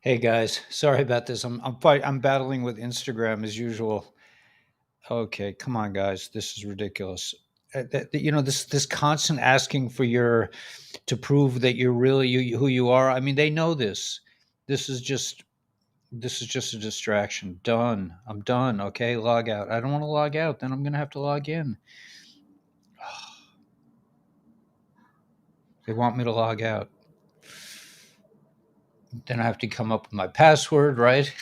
Hey guys, sorry about this. I'm battling with Instagram as usual. Okay, come on guys, this is ridiculous. This constant asking for your to prove that you're really who you are. I mean, they know this. This is just this is just a distraction. Done. I'm done. Okay, log out. I don't want to log out. Then I'm gonna have to log in. They want me to log out. Then I have to come up with my password, right?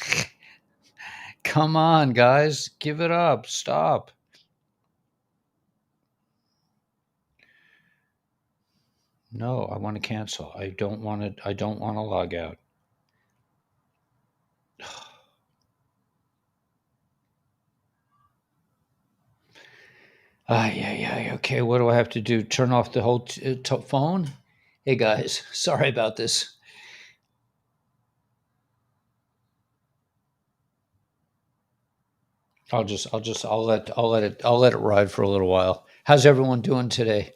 Come on, guys, give it up. Stop. No, I want to cancel. I don't want to log out. Yeah. Okay, what do I have to do? Turn off the whole phone? Hey guys, sorry about this. I'll let it ride for a little while. How's everyone doing today?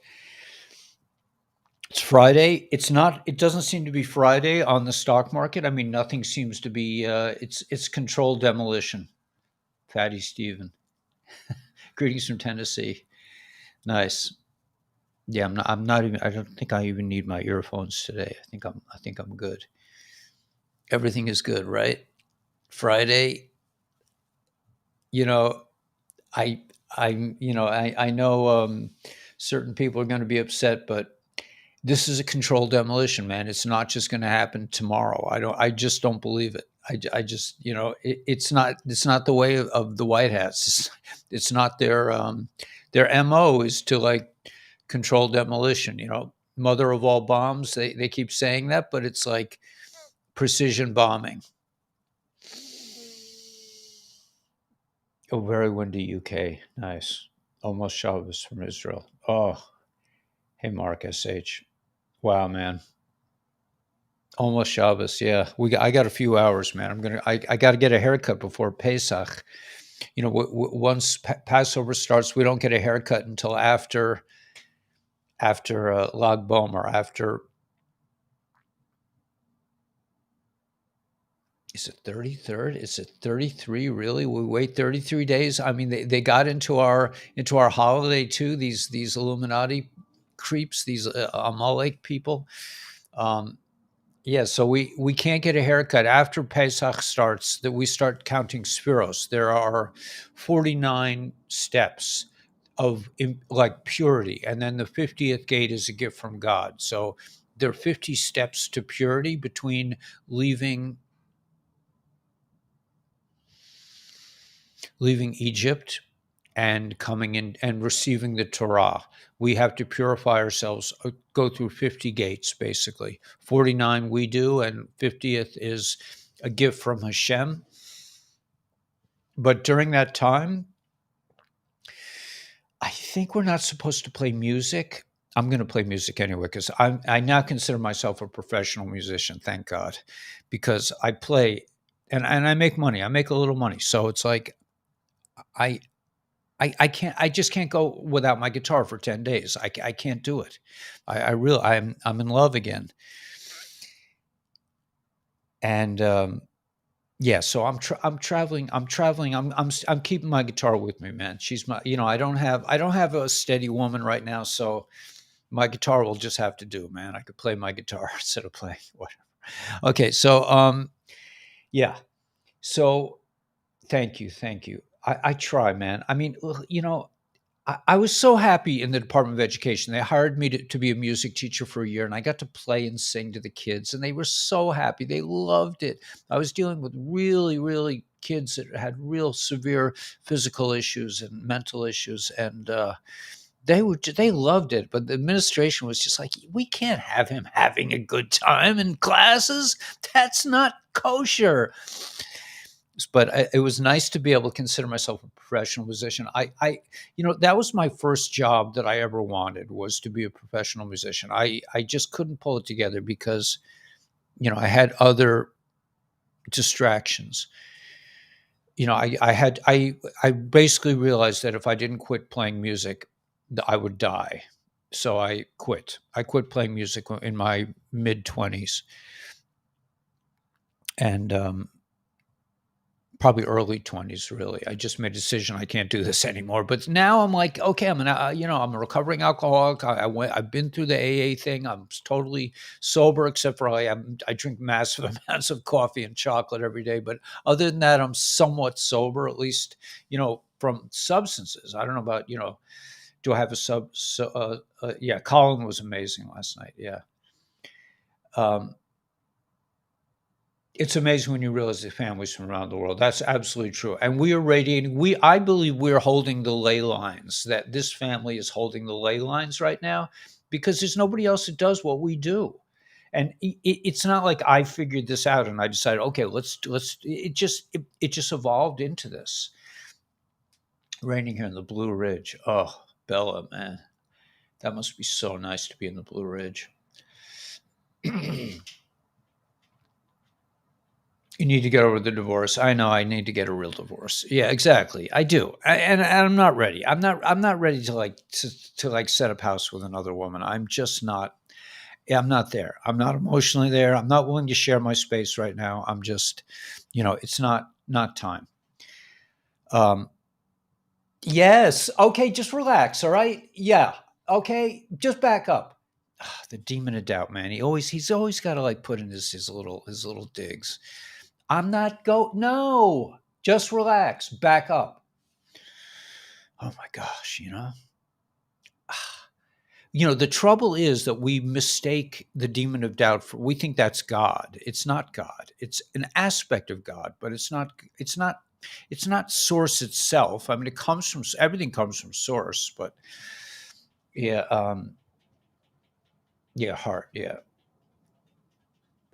It's Friday. It's not. It doesn't seem to be Friday on the stock market. I mean, nothing seems to be. It's controlled demolition. Fatty Steven. Greetings from Tennessee. Nice. Yeah, I'm not. I'm not even. I don't think I even need my earphones today. I think I'm good. Everything is good, right? Friday. You know, I. I know certain people are going to be upset, but this is a controlled demolition, man. It's not just going to happen tomorrow. I don't. I just don't believe it. I just. It's not. It's not the way of the White Hats. It's not their mo is to like controlled demolition. Mother of all bombs. They keep saying that, but it's like precision bombing. Oh, very windy UK. Nice. Almost Shabbos from Israel. Oh, hey, Mark SH. Wow, man. Almost Shabbos. Yeah, I got a few hours, man. I got to get a haircut before Pesach. Once Passover starts, we don't get a haircut until after Lag Bomer. After is it 33rd? Is it 33? Really? We wait 33 days. I mean, they got into our holiday too. These Illuminati creeps, these Amalek people. Um, Yeah, so we can't get a haircut after Pesach starts. That we start counting spiros. There are 49 steps of like purity, and then the 50th gate is a gift from God. So there are 50 steps to purity between leaving leaving Egypt and coming in and receiving the Torah. We have to purify ourselves, go through 50 gates, basically. 49 we do, and 50th is a gift from Hashem. But during that time, I think we're not supposed to play music. I'm going to play music anyway because I now consider myself a professional musician, thank God, because I play and I make money. I make a little money. So it's like I I can't. I just can't go without my guitar for 10 days. I can't do it. I'm in love again, and yeah. So I'm traveling. I'm keeping my guitar with me, man. She's my. I don't have a steady woman right now, so my guitar will just have to do, man. I could play my guitar instead of playing whatever. Okay, so yeah. So thank you. I try, man. I mean, I was so happy in the Department of Education. They hired me to be a music teacher for a year, and I got to play and sing to the kids, and they were so happy. They loved it. I was dealing with really, really kids that had real severe physical issues and mental issues, and they loved it. But the administration was just like, we can't have him having a good time in classes. That's not kosher. But it was nice to be able to consider myself a professional musician. That was my first job that I ever wanted, was to be a professional musician. I just couldn't pull it together because, I had other distractions. I basically realized that if I didn't quit playing music, I would die. So I quit. I quit playing music in my mid 20s. and probably early 20s, really. I just made a decision I can't do this anymore. But now I'm like, okay, I'm a recovering alcoholic. I've been through the AA thing. I'm totally sober, except for I drink massive amounts of coffee and chocolate every day. But other than that, I'm somewhat sober, at least, from substances. I don't know about, do I have a yeah, Colin was amazing last night. Yeah. Um, It's amazing when you realize the families from around the world. That's absolutely true. And we are radiating. I believe we're holding the ley lines, that this family is holding the ley lines right now because there's nobody else that does what we do. And it's not like I figured this out and I decided, okay, it just evolved into this. Raining here in the Blue Ridge. Oh, Bella, man. That must be so nice to be in the Blue Ridge. You need to get over the divorce. I know I need to get a real divorce. Yeah, exactly. I do. And I'm not ready. I'm not ready to like set up house with another woman. I'm just not. Yeah, I'm not there. I'm not emotionally there. I'm not willing to share my space right now. I'm just, it's not time. Um yes. Okay, just relax, all right? Yeah. Okay, just back up. The demon of doubt, man. He's always got to like put in his little digs. I'm not go no, just relax, back up. Oh my gosh, the trouble is that we mistake the demon of doubt for we think that's God. It's not God. It's an aspect of God, but it's not source itself. I mean, everything comes from source, but yeah, yeah, heart, yeah.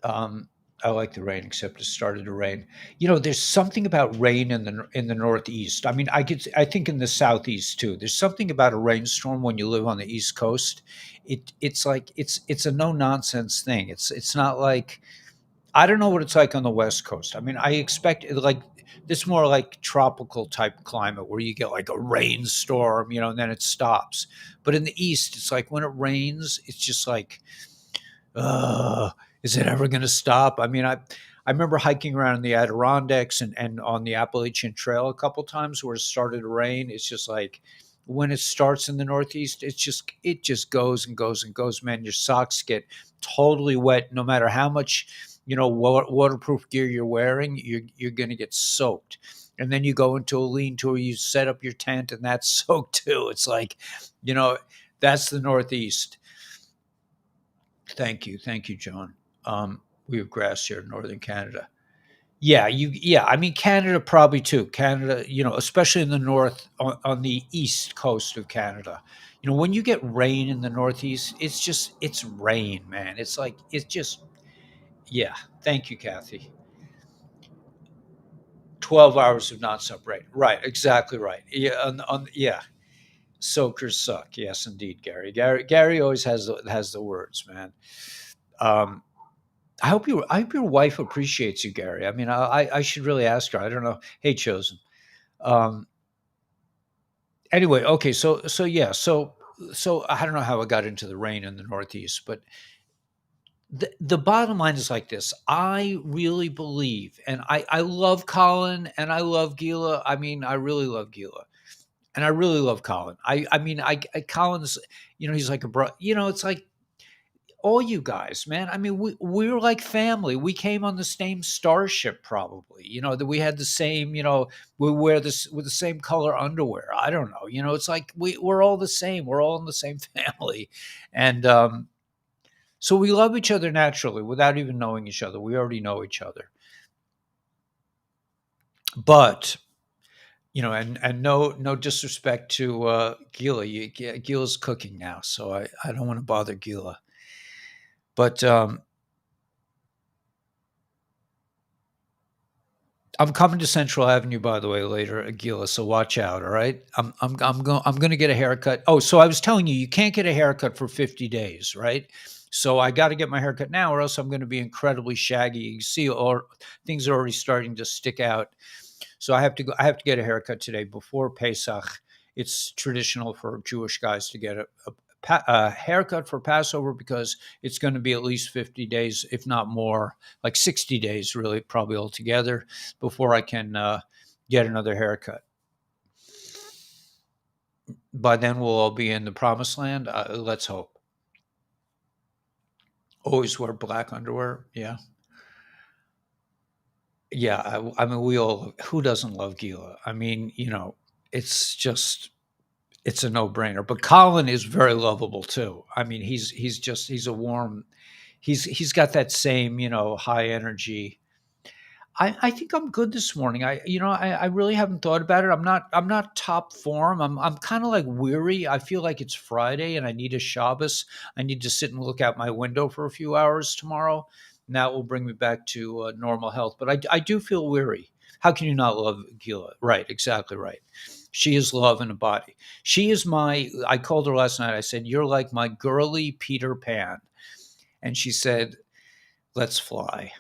Um, I like the rain, except it started to rain. There's something about rain in the Northeast. I mean, I think in the Southeast too. There's something about a rainstorm when you live on the East Coast. It's like it's a no nonsense thing. It's not like I don't know what it's like on the West Coast. I mean, I expect like this more like tropical type climate where you get like a rainstorm, and then it stops. But in the East, it's like when it rains, it's just like uh, is it ever going to stop? I mean, I remember hiking around in the Adirondacks and on the Appalachian Trail a couple times where it started to rain. It's just like when it starts in the Northeast, it just goes and goes and goes. Man, your socks get totally wet, no matter how much waterproof gear you're wearing. You're going to get soaked. And then you go into a lean-to, or you set up your tent, and that's soaked too. It's like, you know, that's the Northeast. Thank you, John. We have grass here in northern Canada. Yeah. I mean, Canada probably too. Canada, especially in the north, on the east coast of Canada. When you get rain in the northeast, it's rain, man. It's like it's just yeah. Thank you, Kathy. 12 hours of nonstop rain. Right, exactly right. Yeah, yeah. Soakers suck. Yes, indeed, Gary. Gary always has the words, man. Um, I hope your wife appreciates you, Gary. I mean, I should really ask her. I don't know. Hey, chosen. Um, anyway, okay. So yeah. So I don't know how I got into the rain in the Northeast, but the bottom line is like this. I really believe, and I love Colin, and I love Gila. I mean, I really love Gila, and I really love Colin. I mean, Colin's, he's like a bro. It's like all you guys, man. I mean, we're like family. We came on the same starship, probably. That we had the same. We wear this with the same color underwear. I don't know. It's like we're all the same. We're all in the same family, and so we love each other naturally without even knowing each other. We already know each other, but and no disrespect to Gila. Gila's cooking now, so I don't want to bother Gila, but I'm coming to Central Avenue, by the way, later, Agila. So watch out. All right. I'm going to get a haircut. Oh, so I was telling you, you can't get a haircut for 50 days, right? So I got to get my haircut now, or else I'm going to be incredibly shaggy. You see, or things are already starting to stick out. So I have to go. I have to get a haircut today before Pesach. It's traditional for Jewish guys to get a haircut for Passover because it's going to be at least 50 days, if not more, like 60 days, really, probably altogether, before I can get another haircut. By then, we'll all be in the promised land. Let's hope. Always wear black underwear. Yeah. Yeah. I mean, we all, who doesn't love Gila? I mean, it's just, it's a no-brainer. But Colin is very lovable too. I mean, he's a warm, he's got that same, high energy. I think I'm good this morning. I really haven't thought about it. I'm not top form. I'm kind of like weary. I feel like it's Friday and I need a Shabbos. I need to sit and look out my window for a few hours tomorrow. And that will bring me back to normal health. But I do feel weary. How can you not love Gila? Right, exactly right. She is love in a body. She is I called her last night. I said, "You're like my girly Peter Pan." And she said, "Let's fly."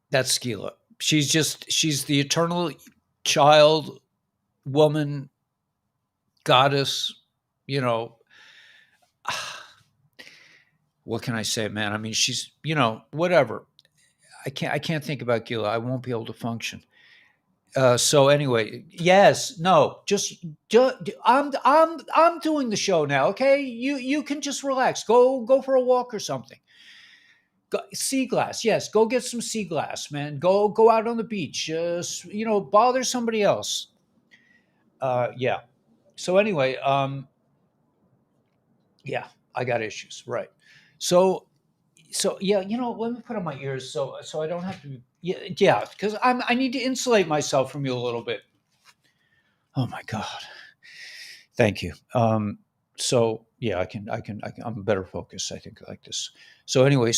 That's Gila. She's the eternal child, woman, goddess, you know. What can I say, man? I mean, she's, whatever. I can't think about Gila. I won't be able to function. So anyway, yes, no, just I'm doing the show now. Okay, you can just relax. Go for a walk or something. Sea glass, yes. Go get some sea glass, man. Go out on the beach. Bother somebody else. Yeah. So anyway, yeah, I got issues, right? So yeah, let me put on my ears so I don't have to. Yeah, yeah, because I need to insulate myself from you a little bit. Oh my God, thank you. So yeah, I'm better focused, I think, like this. So anyway,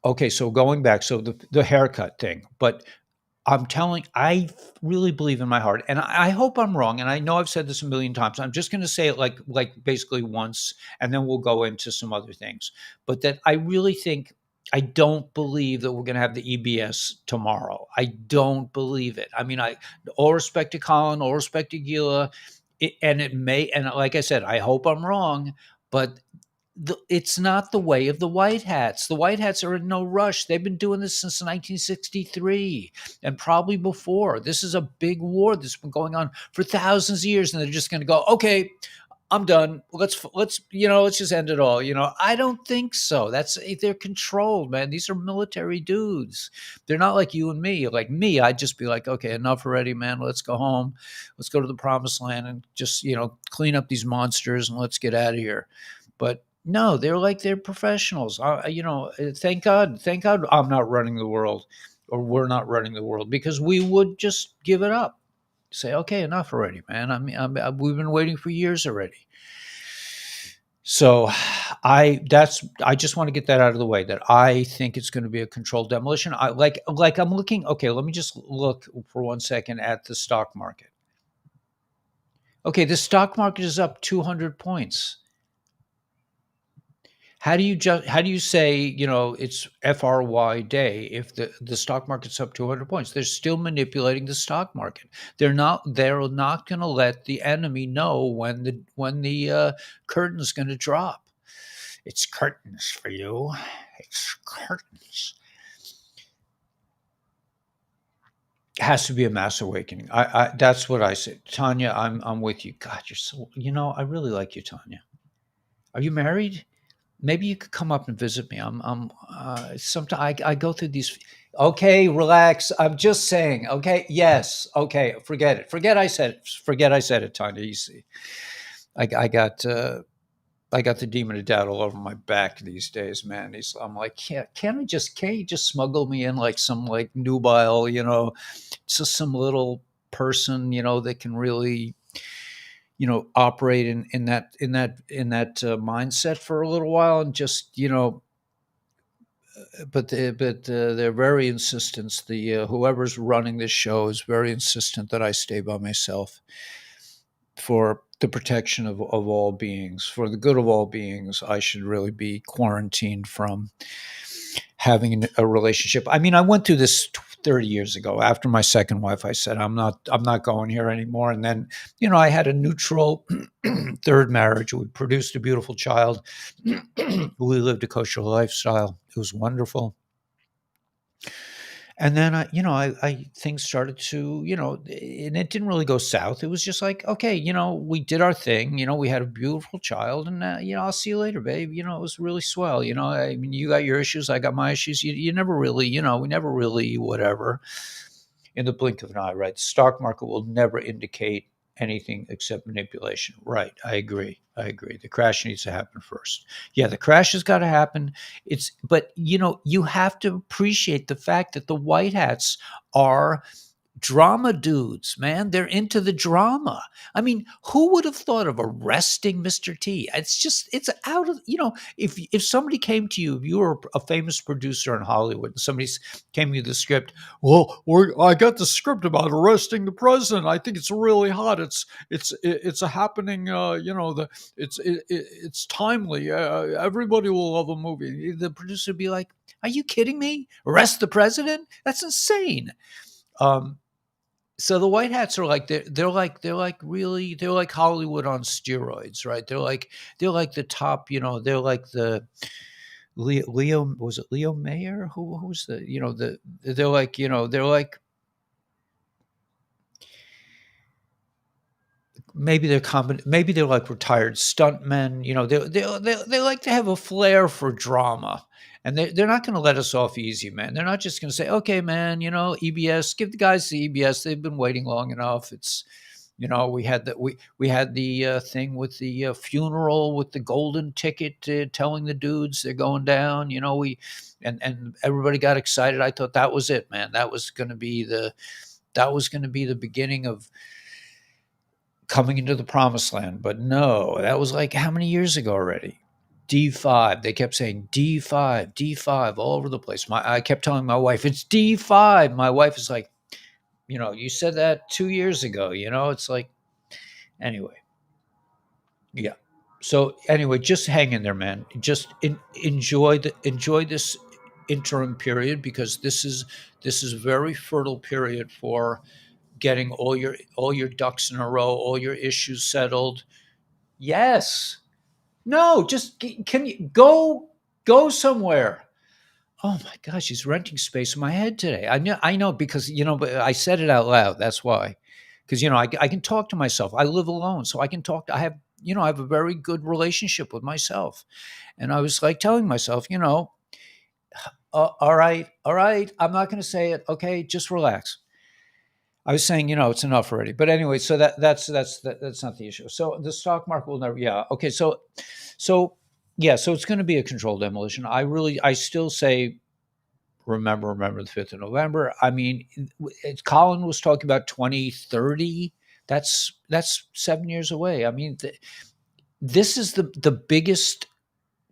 okay, so going back, so the haircut thing, but I really believe in my heart, and I hope I'm wrong. And I know I've said this a million times. I'm just going to say it like basically once, and then we'll go into some other things. But that I really think I don't believe that we're going to have the EBS tomorrow. I don't believe it. I mean, all respect to Colin, all respect to Gila, and it may. And like I said, I hope I'm wrong, but it's not the way of the white hats. The white hats are in no rush. They've been doing this since 1963 and probably before. This is a big war that's been going on for thousands of years, and they're just going to go, okay, I'm done. Let's just end it all. I don't think so. They're controlled, man. These are military dudes. They're not like you and me. Like me, I'd just be like, okay, enough already, man. Let's go home. Let's go to the promised land and just clean up these monsters and let's get out of here. But no, they're professionals. Thank God I'm not running the world, or we're not running the world, because we would just give it up. Say, okay, enough already, man. I mean, we've been waiting for years already. So, I just want to get that out of the way, that I think it's going to be a controlled demolition. I'm looking. Okay, let me just look for 1 second at the stock market. Okay, the stock market is up 200 points. How do you say, it's FRY day if the stock market's up 200 points? They're still manipulating the stock market. They're not going to let the enemy know when the curtain's going to drop. It's curtains for you. It's curtains. It has to be a mass awakening. That's what I say. Tanya, I'm with you. God, you're so, I really like you, Tanya. Are you married? Maybe you could come up and visit me. Sometimes I go through these. Okay, relax. I'm just saying. Okay, yes. Okay, forget it. Forget I said it. Forget I said it, Tanya. You see, I got the demon of doubt all over my back these days, man. I'm like, can't you just smuggle me in like some like nubile, just some little person, that can really operate in that mindset for a little while, and just but they're very insistent. Whoever's running this show is very insistent that I stay by myself for the protection of all beings, for the good of all beings. I should really be quarantined from having a relationship. I mean, I went through this 30 years ago. After my second wife, I said, I'm not going here anymore. And then, I had a neutral third marriage. We produced a beautiful child. We lived a kosher lifestyle. It was wonderful. And then I things started to, and it didn't really go south. It was just like, okay, we did our thing. We had a beautiful child, and I'll see you later, babe. It was really swell. I mean, you got your issues, I got my issues. You never really, we never really whatever. In the blink of an eye, right? The stock market will never indicate anything except manipulation. Right. I agree. I agree. The crash needs to happen first. Yeah, the crash has got to happen. But you have to appreciate the fact that the white hats are drama dudes, man. They're into the drama. I mean, who would have thought of arresting Mr. T? It's out of, if somebody came to you, if you were a famous producer in Hollywood and somebody came to you with the script, well, I got the script about arresting the president. I think it's really hot. It's a happening, it's timely. Everybody will love a movie. The producer would be like, are you kidding me? Arrest the president? That's insane. Um, so the white hats are like they're like really they're like Hollywood on steroids, right? They're like the top, they're like the Leo, was it Leo Mayer? Who's the they're like maybe they're like retired stuntmen. They like to have a flair for drama. And they're not going to let us off easy, man. They're not just going to say, okay, man, EBS, give the guys the EBS. They've been waiting long enough. We had the thing with the funeral with the golden ticket, telling the dudes they're going down. And everybody got excited. I thought that was it, man. That was going to be the beginning of coming into the promised land. But no, that was like how many years ago already? D5. They kept saying D5, D5 all over the place. I kept telling my wife, it's D5. My wife is like, you said that 2 years ago. It's like, anyway, yeah. So anyway, just hang in there, man. Just enjoy this interim period, because this is a very fertile period for getting all your ducks in a row, all your issues settled. Yes. No, just can you go somewhere? Oh my gosh, he's renting space in my head today. I know because but I said it out loud. That's why. Because I can talk to myself. I live alone, so I can talk. I have a very good relationship with myself, and I was like telling myself, all right, all right. I'm not going to say it. Okay, just relax. I was saying, it's enough already. But anyway, so that's not the issue. So the stock market will never. Yeah. Okay. So yeah. So it's going to be a controlled demolition. I still say, remember the 5th of November. I mean, Colin was talking about 2030. That's 7 years away. I mean, this is the biggest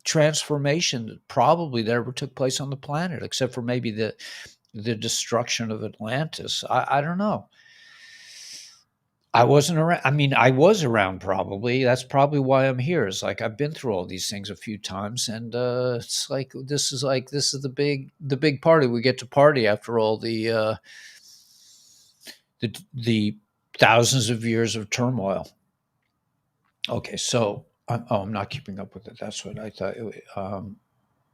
transformation probably that ever took place on the planet, except for maybe the destruction of Atlantis. I don't know. I wasn't around. I mean, I was around probably. That's probably why I'm here. It's like I've been through all these things a few times, and it's like this is the big party. We get to party after all the thousands of years of turmoil. Okay, so I'm not keeping up with it. That's what I thought.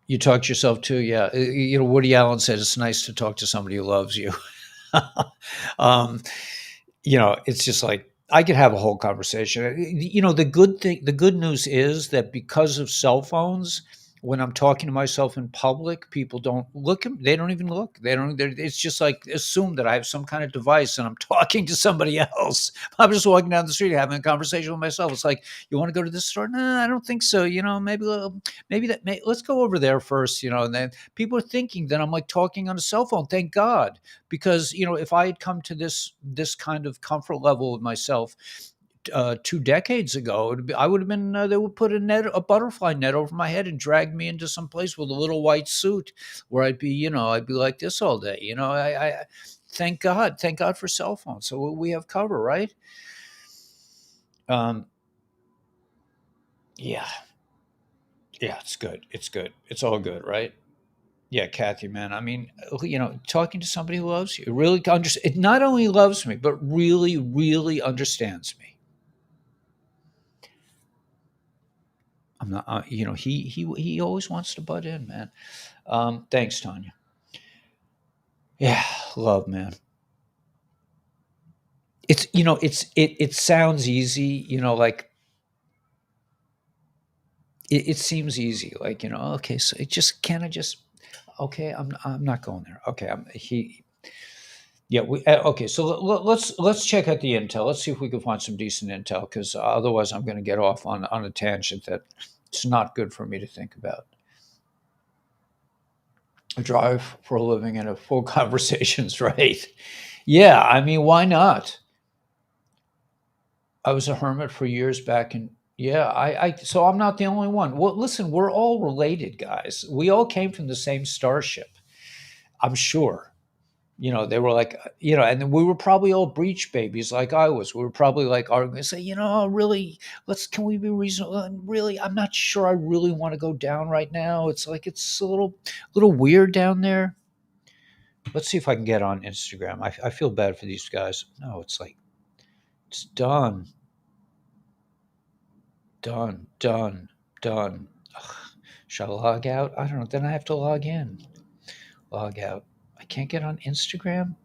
You talk to yourself too, yeah. Woody Allen said it's nice to talk to somebody who loves you. um, it's just like I could have a whole conversation. The good news is that because of cell phones, when I'm talking to myself in public, people don't look. They don't even look. They don't. It's just like assume that I have some kind of device and I'm talking to somebody else. I'm just walking down the street having a conversation with myself. It's like, you want to go to this store? No, I don't think so. Let's go over there first. And then people are thinking that I'm like talking on a cell phone. Thank God, because if I had come to this kind of comfort level with myself 2 decades ago, I would have been. They would put a butterfly net over my head and drag me into some place with a little white suit, where I'd be like this all day. I thank God for cell phones, so we have cover, right? Um, yeah, yeah, it's good, it's good, it's all good, right? Yeah, Kathy, man. I mean, talking to somebody who loves you, really it not only loves me, but really, really understands me. I'm not, he always wants to butt in, man. Thanks, Tanya. Yeah, love, man. It sounds easy, like it seems easy, like okay, so it just can I just okay, I'm not going there. Okay, yeah, okay. So let's check out the intel. Let's see if we can find some decent intel, because otherwise I'm going to get off on a tangent that it's not good for me to think about. I drive for a living and have full conversations, right? Yeah, I mean, why not? I was a hermit for years back, and yeah, so I'm not the only one. Well, listen, we're all related, guys. We all came from the same starship, I'm sure. They were like, and then we were probably all breech babies like I was. We were probably like, are going to say, really, can we be reasonable? And really, I'm not sure I really want to go down right now. It's like, it's a little weird down there. Let's see if I can get on Instagram. I feel bad for these guys. No, it's like, it's done, done, done, done. Ugh, should I log out? I don't know. Then I have to log in, log out. I can't get on Instagram.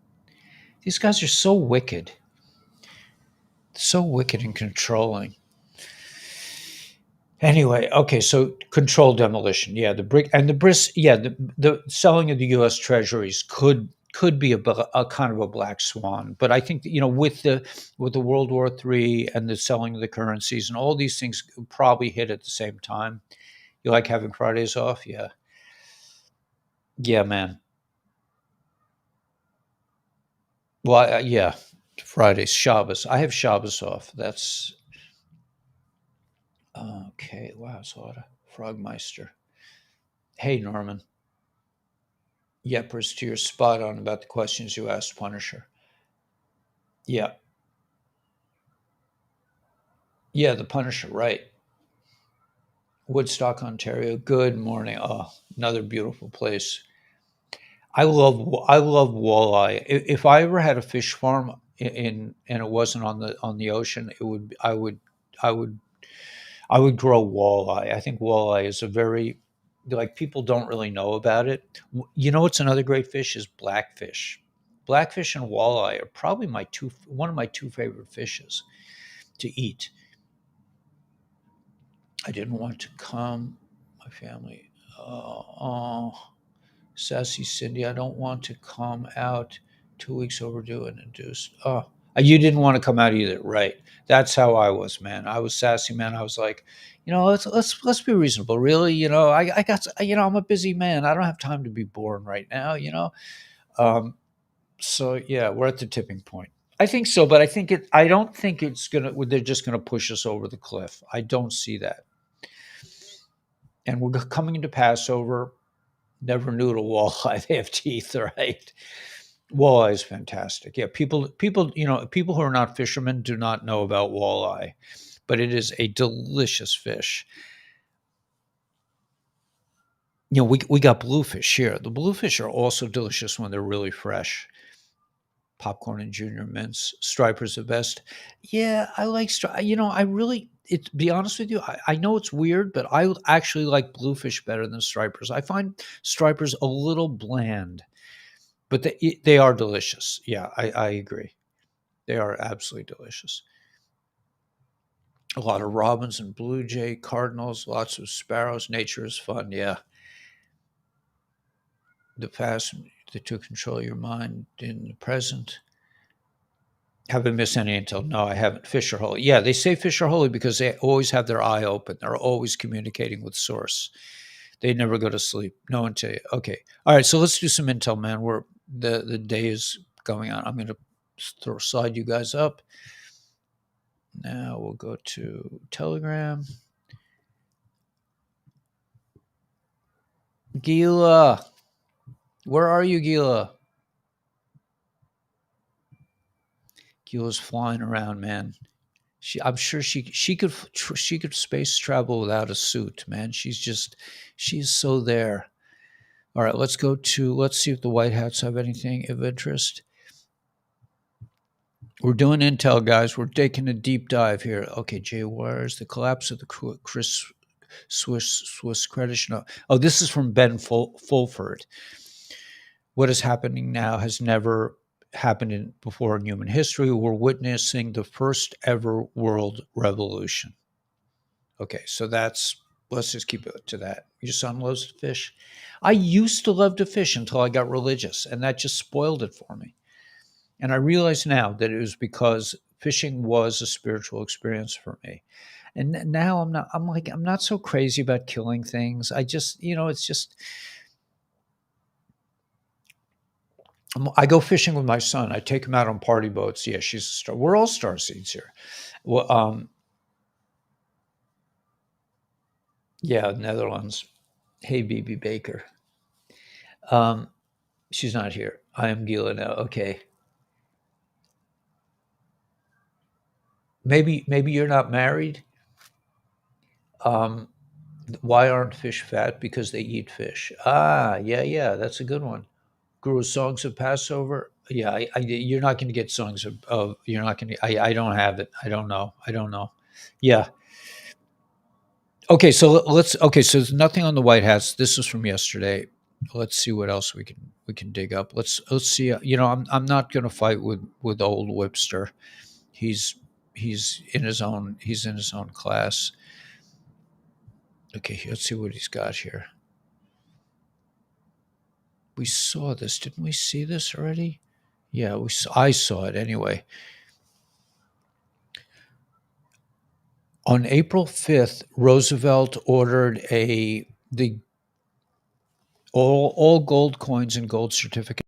These guys are so wicked and controlling. Anyway, okay, so controlled demolition. Yeah, the brick and the bris. Yeah, the selling of the U.S. Treasuries could be a kind of a black swan. But I think with the World War III and the selling of the currencies and all these things probably hit at the same time. You like having Fridays off? Yeah, yeah, man. Well, yeah, Fridays, Shabbos. I have Shabbos off. That's okay. Wow, it's a lot of Frogmeister. Hey, Norman. Yepers, to your spot on about the questions you asked Punisher. Yeah. Yeah, the Punisher, right. Woodstock, Ontario. Good morning. Oh, another beautiful place. I love walleye. If I ever had a fish farm and it wasn't on the ocean, I would I would grow walleye. I think walleye is a very like people don't really know about it. You know what's another great fish is blackfish. Blackfish and walleye are probably one of my two favorite fishes to eat. I didn't want to come. My family. Oh, sassy Cindy, I don't want to come out 2 weeks overdue and induced. Oh, you didn't want to come out either, right? That's how I was, man. I was sassy, man. I was like, let's be reasonable, really. I got, I'm a busy man. I don't have time to be born right now. Um, so yeah, we're at the tipping point. I think so, but I don't think it's gonna. They're just gonna push us over the cliff. I don't see that. And we're coming into Passover. Never knew to walleye they have teeth, right? Walleye is fantastic. Yeah, people who are not fishermen do not know about walleye, but it is a delicious fish. We got bluefish here. The bluefish are also delicious when they're really fresh. Popcorn and junior mints, stripers the best. Yeah, I like I really. It to be honest with you, I know it's weird, but I actually like bluefish better than stripers. I find stripers a little bland, but they are delicious. Yeah, I agree. They are absolutely delicious. A lot of robins and blue jay, cardinals, lots of sparrows. Nature is fun. Yeah, the past to control your mind in the present. Have I missed any intel? No, I haven't. Fish are holy. Yeah, they say fish are holy because they always have their eye open. They're always communicating with source. They never go to sleep. No one tell you. Okay. All right. So let's do some intel, man. The day is going on. I'm going to slide you guys up. Now we'll go to Telegram. Gila, where are you, Gila? Gila's flying around, man. I'm sure she could space travel without a suit, man. She's so there. All right, let's see if the White Hats have anything of interest. We're doing intel, guys. We're taking a deep dive here. Okay, Jay Wires, the collapse of the Chris Swiss credit. No. Oh, this is from Ben Fulford. What is happening now has never happened before in human history. We're witnessing the first ever world revolution. Okay, so let's just keep it to that. Your son loves to fish. I used to love to fish until I got religious, and that just spoiled it for me. And I realize now that it was because fishing was a spiritual experience for me. And now I'm not so crazy about killing things. I just, it's just I go fishing with my son. I take him out on party boats. Yeah, she's a star. We're all star seeds here. Well, yeah, Netherlands. Hey, BB Baker. Um, she's not here. I am Gila now. Okay. Maybe you're not married. Um, why aren't fish fat? Because they eat fish. Ah, yeah, yeah, that's a good one. Guru songs of Passover. Yeah, you're not going to get songs of you're not going to. I don't have it. I don't know. I don't know. Yeah. Okay, so let's. Okay, so there's nothing on the White Hats. This was from yesterday. Let's see what else we can dig up. Let's see. I'm not going to fight with old Whipster. He's he's in his own class. Okay, let's see what he's got here. We saw this, didn't we see this already? Yeah, I saw it anyway. On April 5th, Roosevelt ordered a the all gold coins and gold certificates.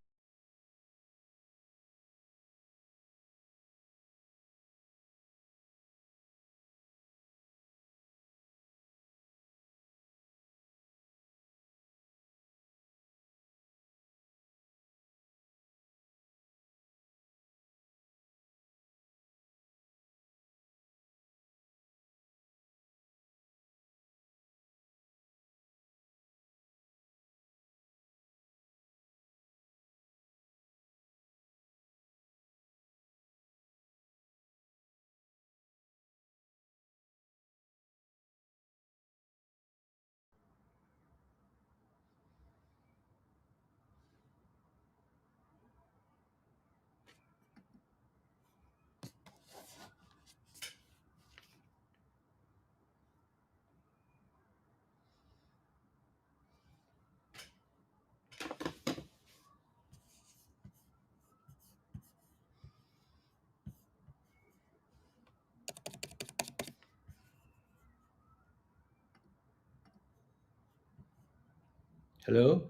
Hello?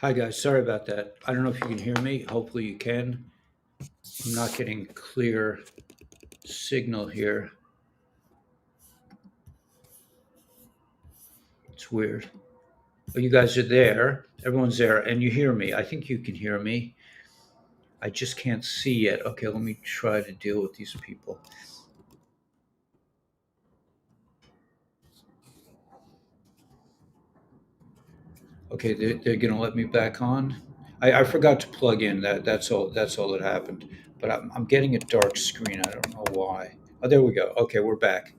Hi guys, sorry about that. I don't know if you can hear me. Hopefully you can. I'm not getting clear signal here. It's weird. Oh, you guys are there. Everyone's there and you hear me. I think you can hear me. I just can't see yet. Okay, let me try to deal with these people. Okay, they're going to let me back on. I forgot to plug in. That's all. That's all that happened. But I'm getting a dark screen. I don't know why. Oh, there we go. Okay, we're back.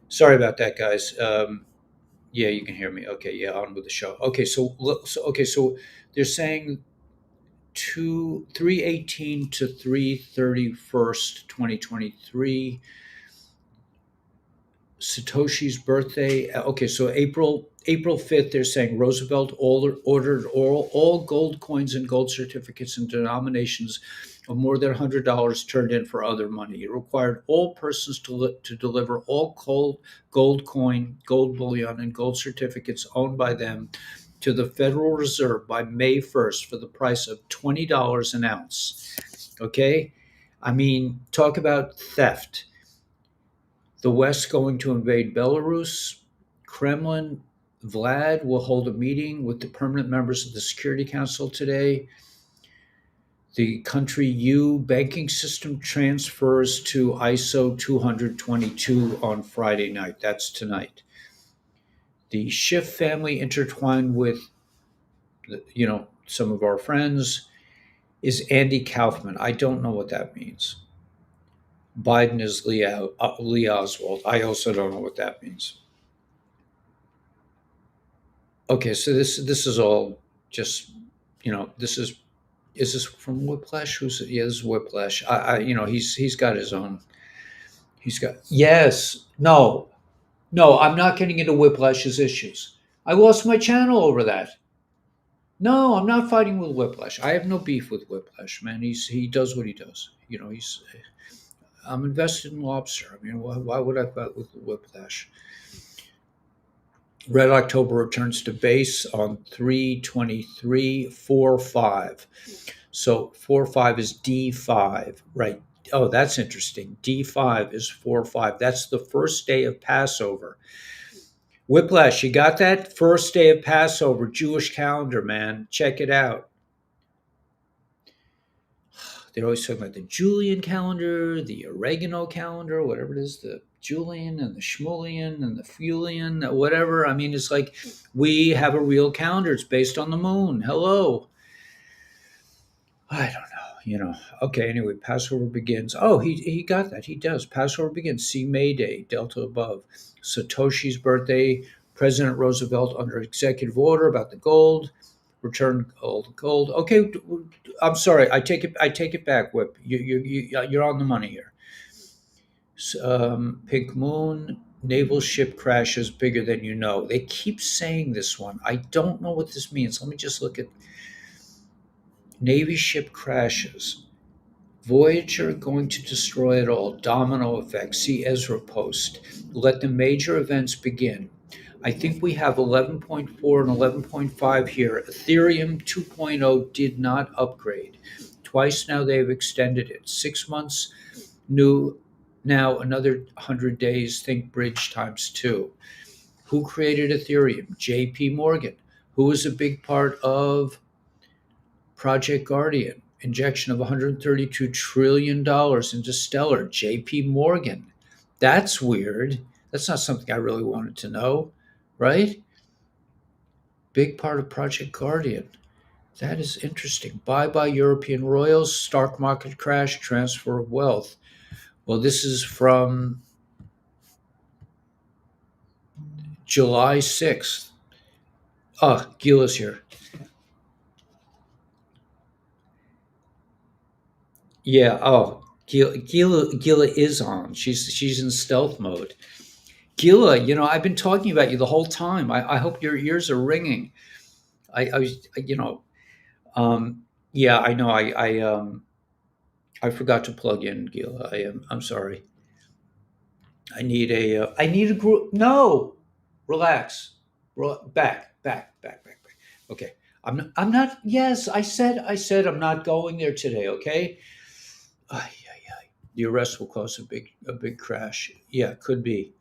Sorry about that, guys. Yeah, you can hear me. Okay, yeah, on with the show. Okay, so they're saying 318 to 331st, 2023. Satoshi's birthday. Okay, so April 5th, they're saying Roosevelt ordered all gold coins and gold certificates and denominations of more than $100 turned in for other money. It required all persons to deliver all gold coin, gold bullion, and gold certificates owned by them to the Federal Reserve by May 1st for the price of $20 an ounce. Okay? I mean, talk about theft. The West going to invade Belarus. Kremlin, Vlad will hold a meeting with the permanent members of the Security Council today. The country U banking system transfers to ISO 222 on Friday night. That's tonight. The Schiff family intertwined with, some of our friends is Andy Kaufman. I don't know what that means. Biden is Lee Oswald. I also don't know what that means. Okay, so this is all just, this is this from Whiplash? Yeah, this is Whiplash. He's got his own. He's got yes, no. I'm not getting into Whiplash's issues. I lost my channel over that. No, I'm not fighting with Whiplash. I have no beef with Whiplash, man. He does what he does. I'm invested in Lobster. I mean, why would I fight with Whiplash? Red October returns to base on 32345. So 45 is D5, right? Oh, that's interesting. D5 is 45. That's the first day of Passover. Whiplash, you got that? First day of Passover, Jewish calendar, man. Check it out. They're always talking about the Julian calendar, the oregano calendar, whatever it is, the Julian and the Shmulian and the Fulian, whatever. I mean, it's like we have a real calendar. It's based on the moon. Hello. I don't know. Okay, anyway, Passover begins. Oh, he got that. He does. Passover begins. See May Day, Delta above. Satoshi's birthday, President Roosevelt under executive order about the gold, return gold. Okay, I'm sorry. I take it back, Whip. You're on the money here. Pink Moon, naval ship crashes bigger than you know. They keep saying this one. I don't know what this means. Let me just look at Navy ship crashes. Voyager going to destroy it all. Domino effect. See Ezra post. Let the major events begin. I think we have 11.4 and 11.5 here. Ethereum 2.0 did not upgrade. Twice now they've extended it. 6 months new. Now another 100 days. Think bridge times 2. Who created Ethereum? JP Morgan. Who was a big part of Project Guardian? Injection of $132 trillion into Stellar. JP Morgan. That's weird. That's not something I really wanted to know, right? Big part of Project Guardian. That is interesting. Bye European royals, stock market crash, transfer of wealth. Well, this is from July 6th. Oh, Gila's here. Yeah, oh, Gila is on. She's in stealth mode. Gila, I've been talking about you the whole time. I hope your ears are ringing. I was, yeah, I know. I forgot to plug in Gila. I'm sorry. I need a group. No, relax. Back. Okay. I'm not, yes, I said I'm not going there today. Okay. Ay, ay, ay. The arrest will cause a big crash. Yeah, could be.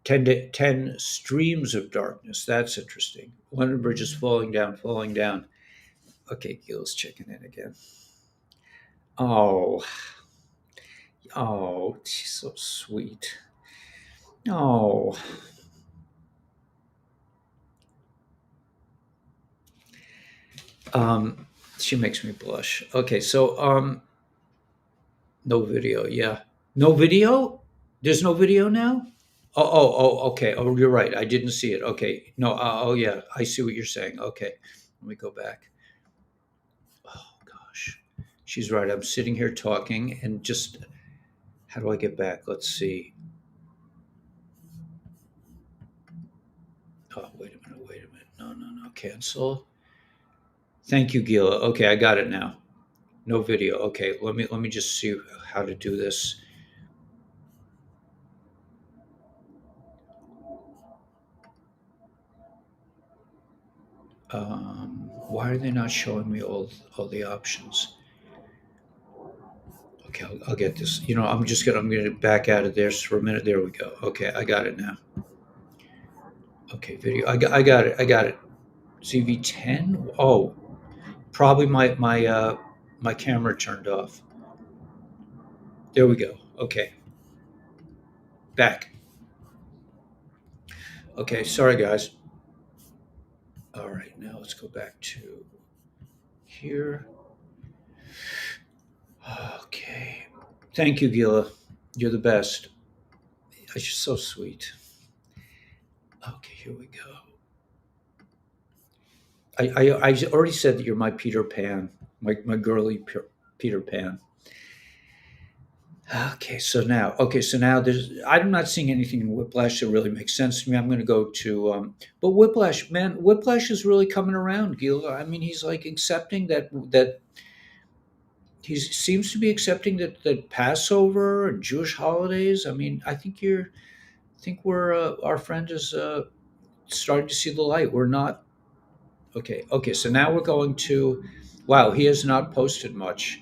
10 streams of darkness. That's interesting. London Bridge is falling down. Okay, Gil's checking in again. Oh, she's so sweet. Oh, she makes me blush. Okay, so no video. Yeah, no video. There's no video now. Okay. Oh, you're right. I didn't see it. Okay. No. Oh, yeah. I see what you're saying. Okay. Let me go back. Oh gosh, she's right. I'm sitting here talking, and just how do I get back? Let's see. Oh, wait a minute. Wait a minute. No. Cancel. Thank you, Gila. Okay, I got it now. No video. Okay. Let me just see how to do this. Why are they not showing me all the options? Okay, I'll get this. I'm gonna back out of there for a minute. There we go. Okay, I got it now. Okay, video. I got it. CV10. Oh, probably my My camera turned off. There we go. Okay, back. Okay, sorry guys. All right, now let's go back to here. Okay. Thank you, Gila. You're the best. You're so sweet. Okay, here we go. I already said that you're my Peter Pan, my girly Peter Pan. Okay, so now I'm not seeing anything in Whiplash that really makes sense to me. I'm going to go to, but Whiplash, man, Whiplash is really coming around, Gil. I mean, he's like accepting that he seems to be accepting that Passover and Jewish holidays. I mean, I think we're our friend is starting to see the light. We're not okay. So now we're going to, wow, he has not posted much.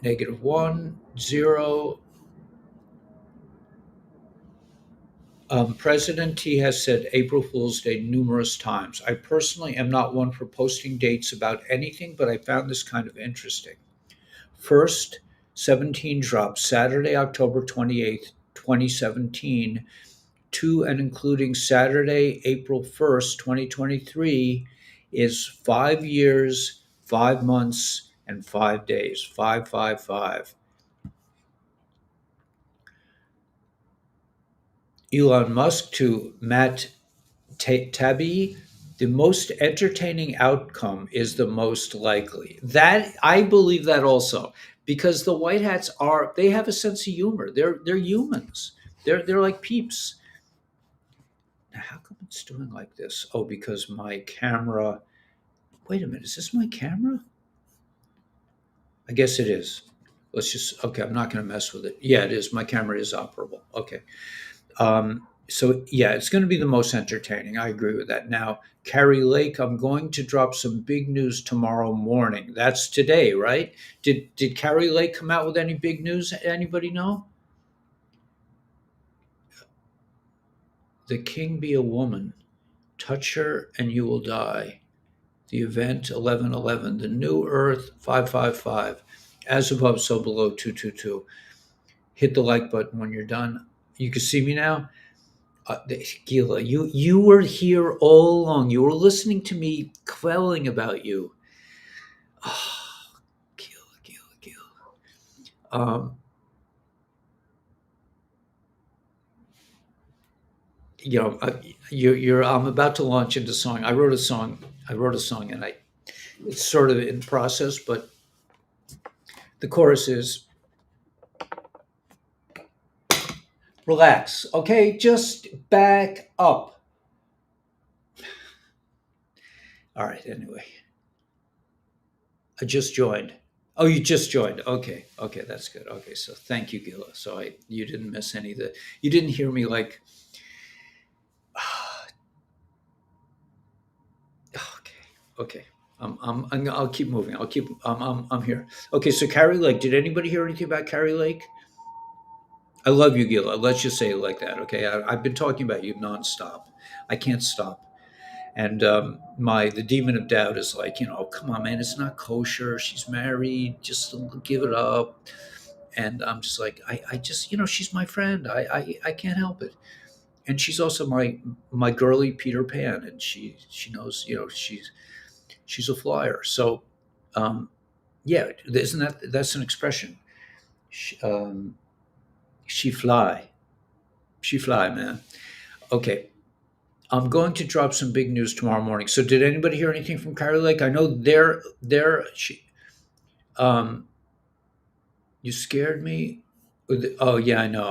-1, 0. President T has said April Fool's Day numerous times. I personally am not one for posting dates about anything, but I found this kind of interesting. First, 17 drops Saturday, October 28th, 2017, to and including Saturday, April 1st, 2023, is 5 years, 5 months, and 5 days. 555. Elon Musk to Matt Taibbi, the most entertaining outcome is the most likely. That I believe that also, because the white hats they have a sense of humor. They're humans. They're like peeps. Now, how come it's doing like this? Oh, because my camera. Wait a minute, is this my camera? I guess it is. Let's just okay. I'm not going to mess with it. Yeah, it is. My camera is operable. Okay. So yeah, it's going to be the most entertaining. I agree with that. Now, Carrie Lake, I'm going to drop some big news tomorrow morning. That's today, right? Did Carrie Lake come out with any big news? Anybody know? The king be a woman. Touch her and you will die. The event 1111. The new earth 555. As above, so below 222. Hit the like button when you're done. You can see me now. Gila, you were here all along. You were listening to me quelling about you. Oh, Gila, Gila, Gila. You know, you're. I'm about to launch into song. I wrote a song. And it's sort of in process, but the chorus is relax. Okay, just back up. All right. Anyway, I just joined. Oh, you just joined. Okay. Okay, that's good. Okay, so thank you, Gila. So you didn't miss any of the. You didn't hear me like. Okay. Okay. I'll keep moving. I'm here. Okay. So Carrie Lake. Did anybody hear anything about Carrie Lake? I love you, Gila. Let's just say it like that. Okay. I've been talking about you nonstop. I can't stop. And the demon of doubt is like, come on, man, it's not kosher. She's married. Just give it up. And I'm just like, I just, she's my friend. I can't help it. And she's also my girly Peter Pan, and she knows, she's a flyer. So, yeah, isn't that's an expression? She, she fly, she fly, man. Okay, I'm going to drop some big news tomorrow morning. So, did anybody hear anything from Carrie Lake? I know um, you scared me. Oh yeah, I know.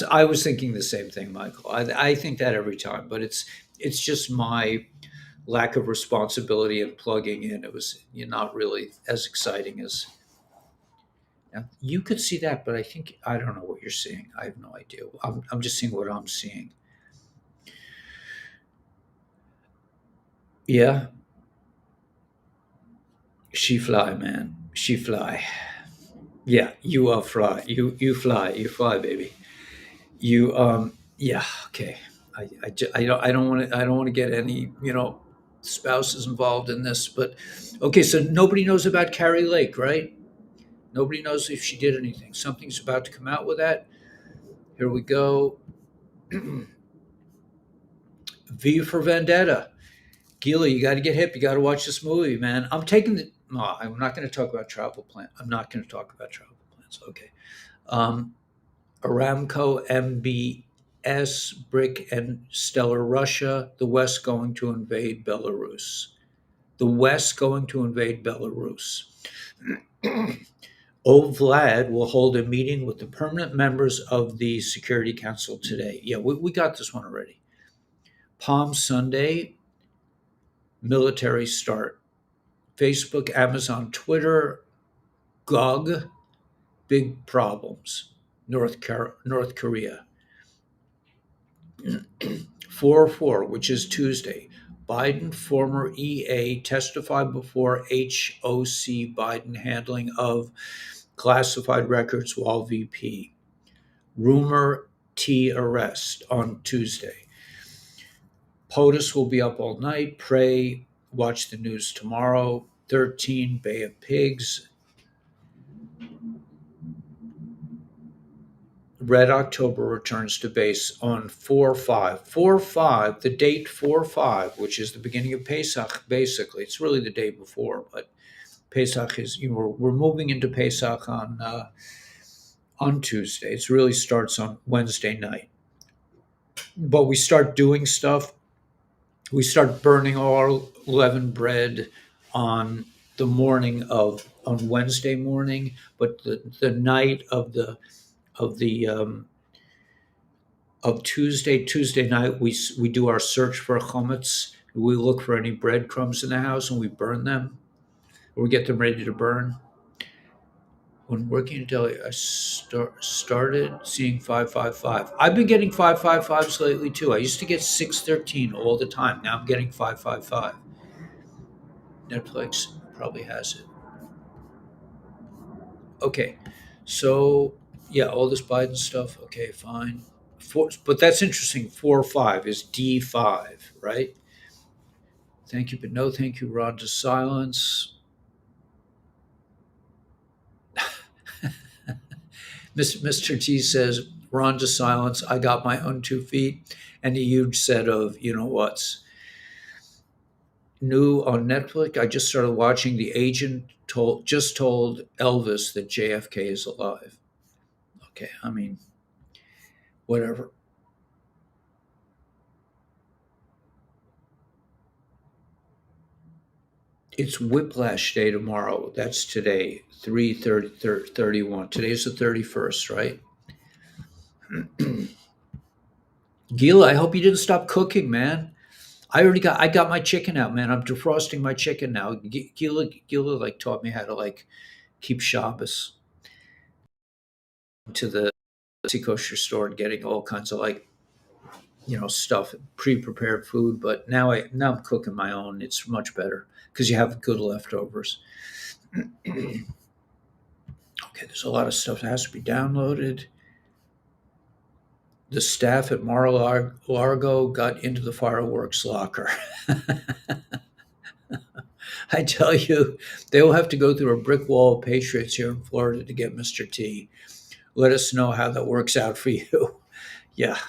I was thinking the same thing, Michael. I think that every time, but it's just my lack of responsibility and plugging in. It was not really as exciting as you could see that, but I don't know what you're seeing. I have no idea. I'm just seeing what I'm seeing. Yeah, she fly, man. She fly. Yeah, you are fly. You fly. You fly, baby. You yeah. Okay. I don't want to get any Spouse is involved in this, but okay. So nobody knows about Carrie Lake, right? Nobody knows if she did anything. Something's about to come out with that. Here we go. V for Vendetta. Gila, you got to get hip. You got to watch this movie, man. I'm taking the. No, I'm not going to talk about travel plan. I'm not going to talk about travel plans. Okay. Um, Aramco, MBS, Brick, and Stellar Russia. The West going to invade Belarus. The West going to invade Belarus. O Vlad will hold a meeting with the permanent members of the Security Council today. Yeah, we got this one already. Palm Sunday, military start. Facebook, Amazon, Twitter, GOG, big problems. North Korea. 4-4, which is Tuesday. Biden, former EA, testified before HOC Biden handling of classified records while VP. Rumor T arrest on Tuesday. POTUS will be up all night. Pray. Watch the news tomorrow. 13, Bay of Pigs. Red October returns to base on 4-5. 4-5, the date 4-5, which is the beginning of Pesach, basically. It's really the day before, but Pesach is, we're moving into Pesach on Tuesday. It really starts on Wednesday night. But we start doing stuff. We start burning all our leavened bread on the morning on Wednesday morning, but the night of Tuesday night, we do our search for chametz. We look for any breadcrumbs in the house and we burn them, or we get them ready to burn. When working in Delhi, I started seeing 555. I've been getting 555s lately too. I used to get 613 all the time. Now I'm getting 555. Netflix probably has it. Okay, so yeah, all this Biden stuff. Okay, fine. But that's interesting. 4-5 is D5, right? Thank you, but no thank you, Ron, to silence. Mr. T says, Ron to silence. I got my own 2 feet and a huge set of you know what's. New on Netflix, I just started watching The Agent told Elvis that JFK is alive. Okay, I mean, whatever. It's Whiplash Day tomorrow. That's today, 3/30/31. Today's the 31st, right? Gila, I hope you didn't stop cooking, man. I got my chicken out, man. I'm defrosting my chicken now. Gila like taught me how to like keep Shabbos to the kosher store and getting all kinds of like stuff, pre-prepared food. But now I'm cooking my own. It's much better because you have good leftovers. Okay, there's a lot of stuff that has to be downloaded. The staff at Mar-a-Lago got into the fireworks locker. I tell you, they will have to go through a brick wall of patriots here in Florida to get Mr. T. Let us know how that works out for you. Yeah,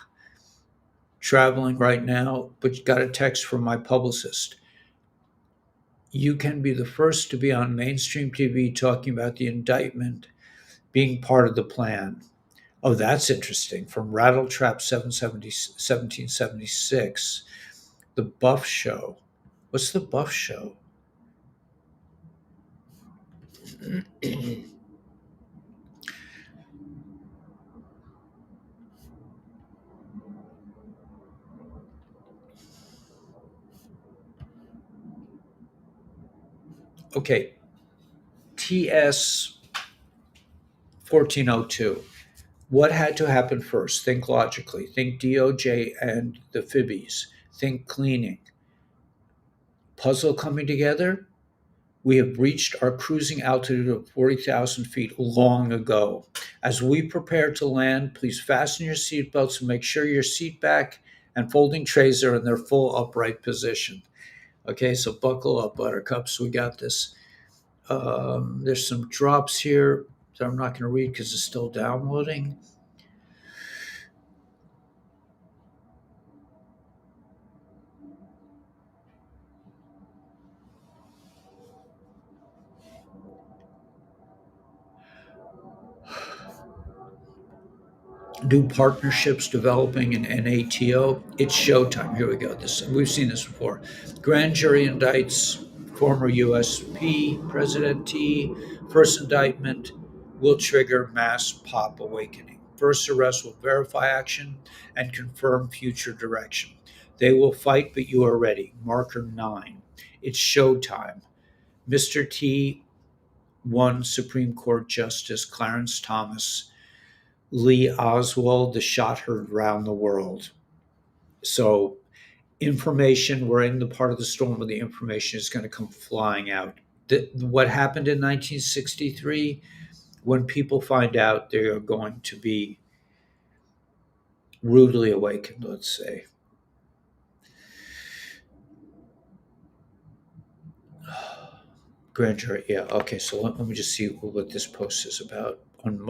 traveling right now, but you got a text from my publicist. You can be the first to be on mainstream TV talking about the indictment being part of the plan. Oh, that's interesting. From Rattletrap 1776, The Buff Show. What's The Buff Show? Okay, TS 1402. What had to happen first? Think logically. Think DOJ and the Fibbies. Think cleaning. Puzzle coming together? We have reached our cruising altitude of 40,000 feet long ago. As we prepare to land, please fasten your seatbelts and make sure your seat back and folding trays are in their full upright position. Okay, so buckle up, buttercups. We got this. There's some drops here that I'm not going to read because it's still downloading. New partnerships developing in NATO. It's showtime. Here we go. This we've seen this before. Grand jury indicts former USP President T. First indictment will trigger mass pop awakening. First arrest will verify action and confirm future direction. They will fight, but you are ready. Marker 9. It's showtime. Mr. T won Supreme Court Justice Clarence Thomas Lee Oswald, the shot heard around the world. So, information, we're in the part of the storm where the information is going to come flying out. What happened in 1963, when people find out, they are going to be rudely awakened, let's say. Grand jury, yeah. Okay, so let me just see what this post is about. On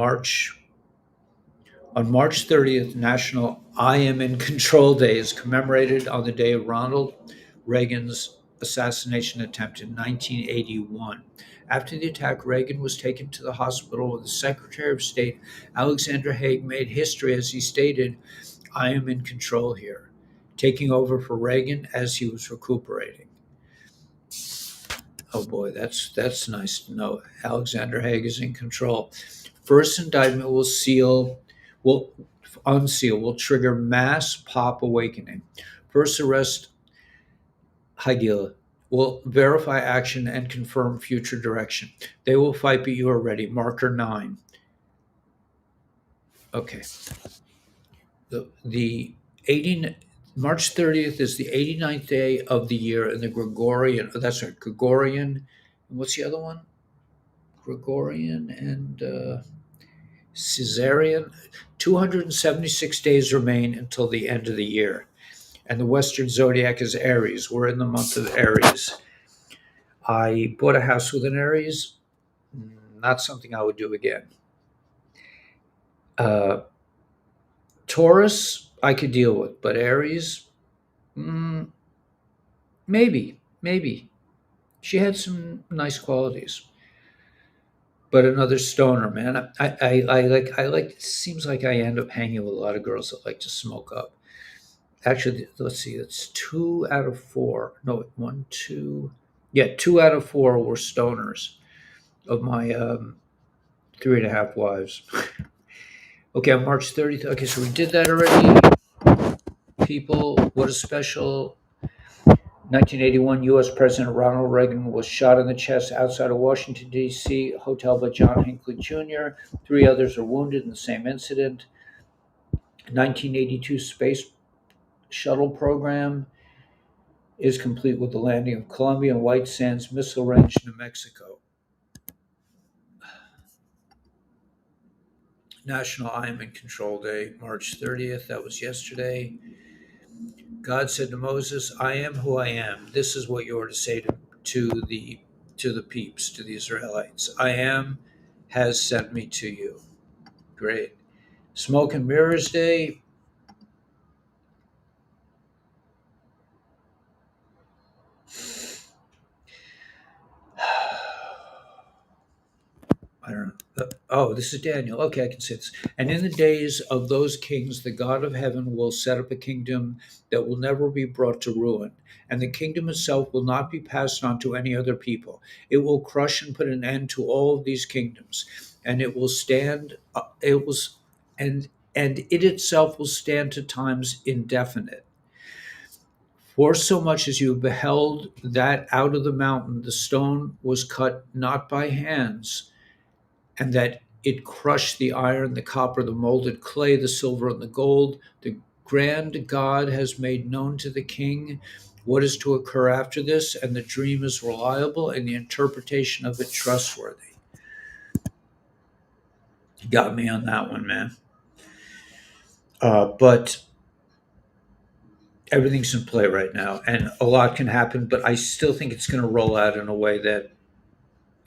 March 30th, National I Am in Control Day is commemorated on the day of Ronald Reagan's assassination attempt in 1981. After the attack, Reagan was taken to the hospital where the Secretary of State, Alexander Haig, made history as he stated, I am in control here, taking over for Reagan as he was recuperating. Oh boy, that's nice to know. Alexander Haig is in control. First indictment will unseal, will trigger mass pop awakening. First arrest, Hagila, will verify action and confirm future direction. They will fight, but you are ready. Marker 9. Okay. The 80, March 30th is the 89th day of the year in the Gregorian. Oh, that's right, Gregorian. What's the other one? Gregorian and Caesarian. 276 days remain until the end of the year. And the Western zodiac is Aries. We're in the month of Aries. I bought a house with an Aries. Not something I would do again. Uh, Taurus, I could deal with, but Aries, mm, maybe. She had some nice qualities, but another stoner, man. I like. It seems like I end up hanging with a lot of girls that like to smoke up. Actually, let's see. It's 2 out of 4. No, one, two. Yeah, 2 out of 4 were stoners of my 3.5 wives. Okay, on March 30th. Okay, so we did that already. People, what a special. 1981, U.S. President Ronald Reagan was shot in the chest outside of Washington, D.C., hotel by John Hinckley Jr. 3 others are wounded in the same incident. 1982 Space Shuttle program is complete with the landing of Columbia and White Sands Missile Range, New Mexico. National I Am in Control Day, March 30th. That was yesterday. God said to Moses, I am who I am. This is what you are to say to the peeps, to the Israelites. I am has sent me to you. Great. Smoke and Mirrors Day. I don't know. Oh, this is Daniel. Okay, I can say this. And in the days of those kings, the God of heaven will set up a kingdom that will never be brought to ruin. And the kingdom itself will not be passed on to any other people. It will crush and put an end to all of these kingdoms, and it will stand. It was, and it itself will stand to times indefinite. For so much as you beheld that out of the mountain the stone was cut not by hands, and that it crushed the iron, the copper, the molded clay, the silver, and the gold. The grand God has made known to the king what is to occur after this, and the dream is reliable and the interpretation of it trustworthy. You got me on that one, man. But Everything's in play right now, and a lot can happen. But I still think it's going to roll out in a way that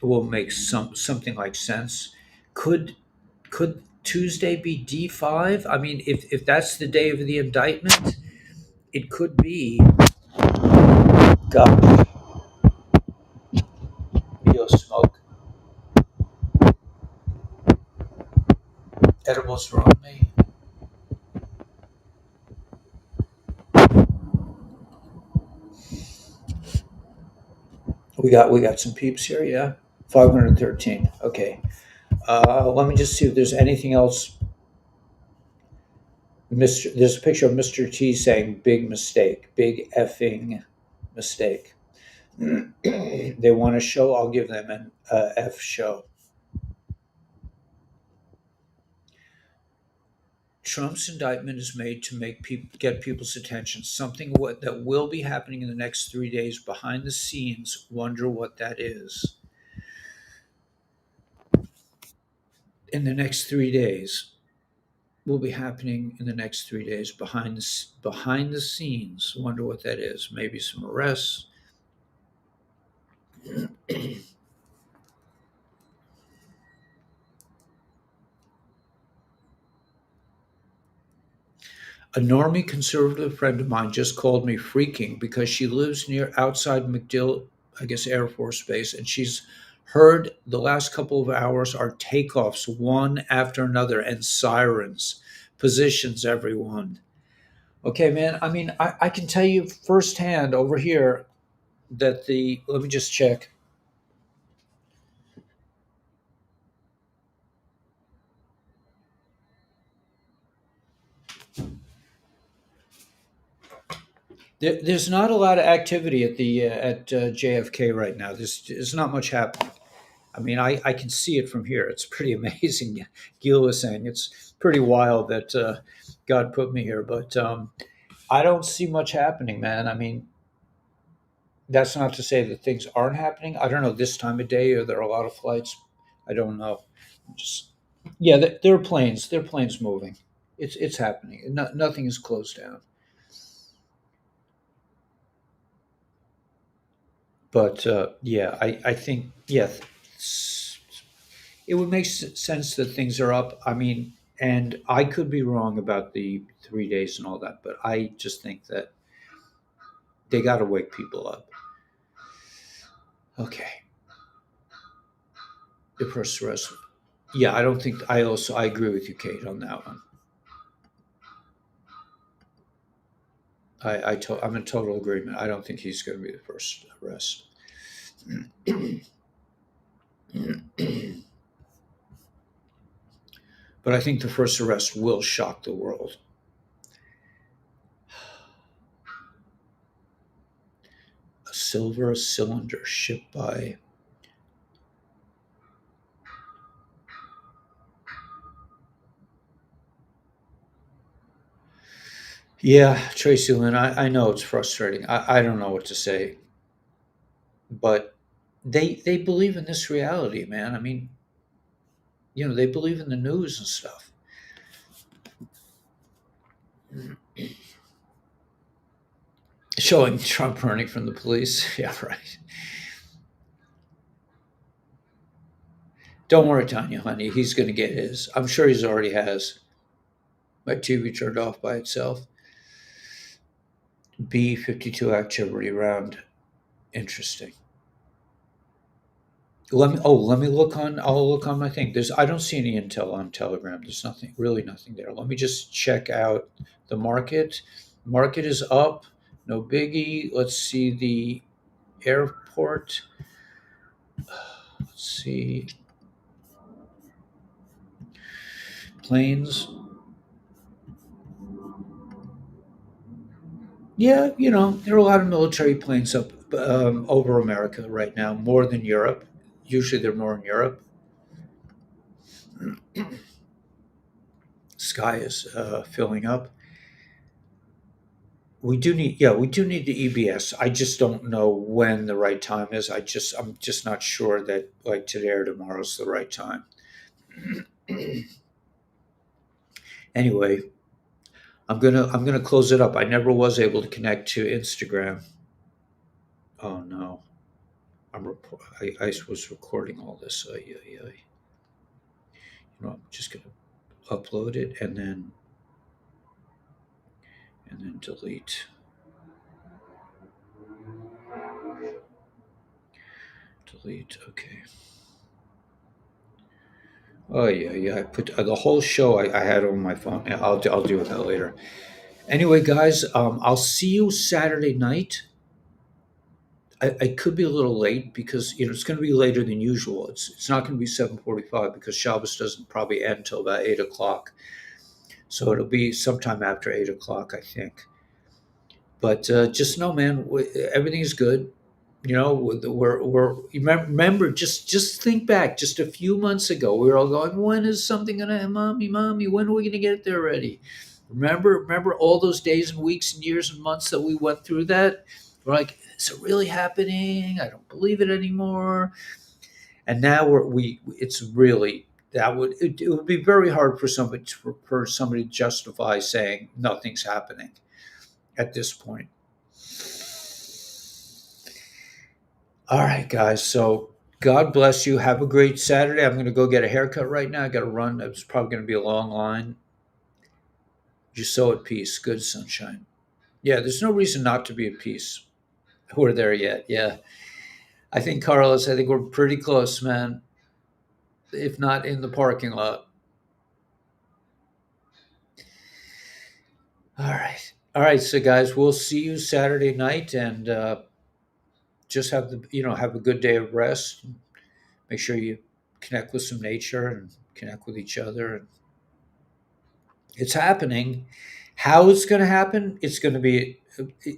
will make something like sense. Could could Tuesday be D5? I mean, if that's the day of the indictment, it could be. God, Neo smoke. Edibles are on me. We got some peeps here. Yeah, 513. Okay. Let me just see if there's anything else. There's a picture of Mr. T saying "big mistake, big effing mistake." They want a show. I'll give them an F show. Trump's indictment is made to make people get people's attention. Something that will be happening in the next 3 days behind the scenes. Wonder what that is. In the next 3 days, will be happening in the next 3 days behind the scenes. Wonder what that is. Maybe some arrests. A normie conservative friend of mine just called me freaking because she lives near outside MacDill, I guess, Air Force Base, and she's heard the last couple of hours are takeoffs one after another and sirens, positions everyone. Okay, man. I mean, I can tell you firsthand over here that let me just check. There's not a lot of activity at JFK right now. There's not much happening. I mean, I can see it from here. It's pretty amazing. Gil was saying it's pretty wild that God put me here, but I don't see much happening, man. I mean, that's not to say that things aren't happening. I don't know this time of day. Are there a lot of flights? I don't know. Just yeah, there are planes. There are planes moving. It's happening. Nothing is closed down. But yeah, I think yeah, it would make sense that things are up. I mean, and I could be wrong about the 3 days and all that, but I just think that they got to wake people up. Okay, the first arrest. Yeah, I don't think I agree with you, Kate, on that one. I'm in total agreement. I don't think he's going to be the first arrest. But I think the first arrest will shock the world. A silver cylinder shipped by. Yeah, Tracy Lynn, I know it's frustrating. I don't know what to say, but they believe in this reality, man. I mean, they believe in the news and stuff. Showing Trump running from the police. Yeah, right. Don't worry, Tanya, honey. He's going to get his. I'm sure he's already has. My TV turned off by itself. B-52 activity round. Interesting. Let me look on. I'll look on my thing. I don't see any intel on Telegram. There's nothing, really nothing there. Let me just check out the market. Market is up. No biggie. Let's see the airport. Let's see planes. Yeah, there are a lot of military planes up over America right now, more than Europe. Usually, they're more in Europe. Sky is filling up. We do need the EBS. I just don't know when the right time is. I'm just not sure that like today or tomorrow is the right time. Anyway, I'm gonna close it up. I never was able to connect to Instagram. Oh no, I was recording all this. I'm just gonna upload it and then delete. Delete. Okay. Oh yeah. I put the whole show I had on my phone. Yeah, I'll deal with that later. Anyway, guys, I'll see you Saturday night. I could be a little late because it's going to be later than usual. It's not going to be 7:45 because Shabbos doesn't probably end until about 8 o'clock. So it'll be sometime after 8 o'clock, I think. But just know, man, everything is good. We're remember, just think back. Just a few months ago, we were all going, "When is something gonna, mommy? When are we gonna get there ready?" Remember all those days and weeks and years and months that we went through that. We're like, "Is it really happening? I don't believe it anymore." And now it's really it would be very hard for somebody to justify saying nothing's happening at this point. All right, guys. So God bless you. Have a great Saturday. I'm going to go get a haircut right now. I got to run. It's probably going to be a long line. Just so at peace. Good sunshine. Yeah, there's no reason not to be at peace. We're there yet. Yeah. I think, Carlos, I think we're pretty close, man. If not in the parking lot. All right. All right. So, guys, we'll see you Saturday night and just have a good day of rest. Make sure you connect with some nature and connect with each other. And it's happening. How it's going to happen? It's going to be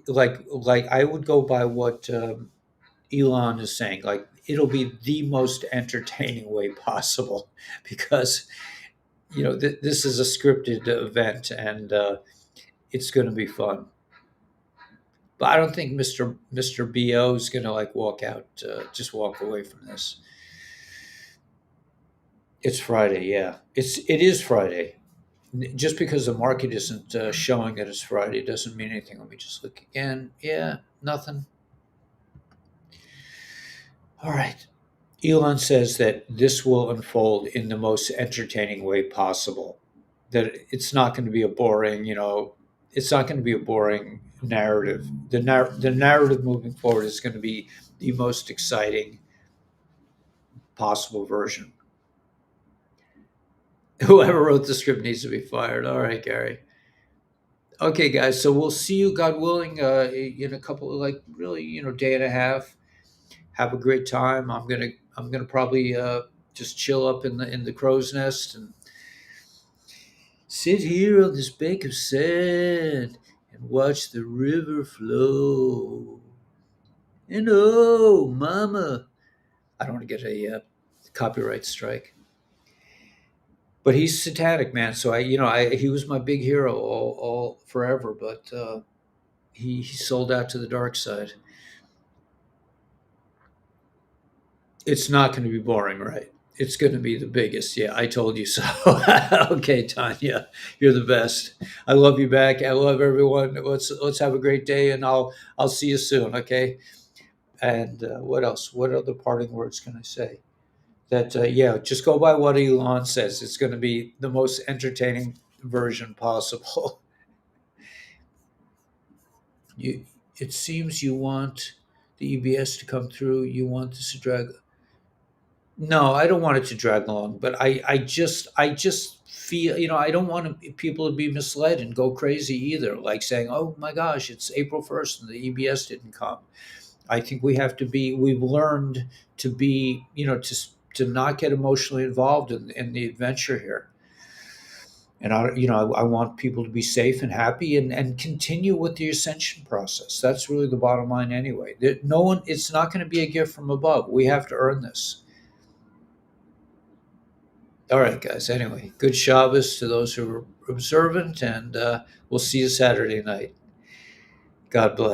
like I would go by what Elon is saying. Like it'll be the most entertaining way possible because this is a scripted event and it's going to be fun. But I don't think Mister Bo is going to like walk out, just walk away from this. It's Friday, yeah. It is Friday. Just because the market isn't showing that it's Friday doesn't mean anything. Let me just look again. Yeah, nothing. All right. Elon says that this will unfold in the most entertaining way possible. That it's not going to be a boring, it's not going to be a boring narrative. The narrative moving forward is going to be the most exciting possible version. Whoever wrote the script needs to be fired. All right, Gary. Okay, guys. So we'll see you, God willing, in a couple of like really, day and a half. Have a great time. I'm gonna probably just chill up in the crow's nest and sit here on this bank of sand and watch the river flow. And oh, mama, I don't want to get a copyright strike. But he's satanic, man. So he was my big hero all forever. But he sold out to the dark side. It's not going to be boring, right? It's going to be the biggest. Yeah, I told you so. Okay, Tanya, you're the best. I love you back. I love everyone. Let's have a great day, and I'll see you soon. Okay. And what else? What other parting words can I say? That yeah, just go by what Elon says. It's going to be the most entertaining version possible. You. It seems you want the EBS to come through. You want this to drag. No, I don't want it to drag along, but I just feel, I don't want people to be misled and go crazy either, like saying, "Oh my gosh, it's April 1st and the EBS didn't come." I think we've learned to be, to not get emotionally involved in the adventure here. And I want people to be safe and happy and continue with the ascension process. That's really the bottom line anyway. No one, it's not going to be a gift from above. We have to earn this. All right, guys. Anyway, good Shabbos to those who are observant, and we'll see you Saturday night. God bless.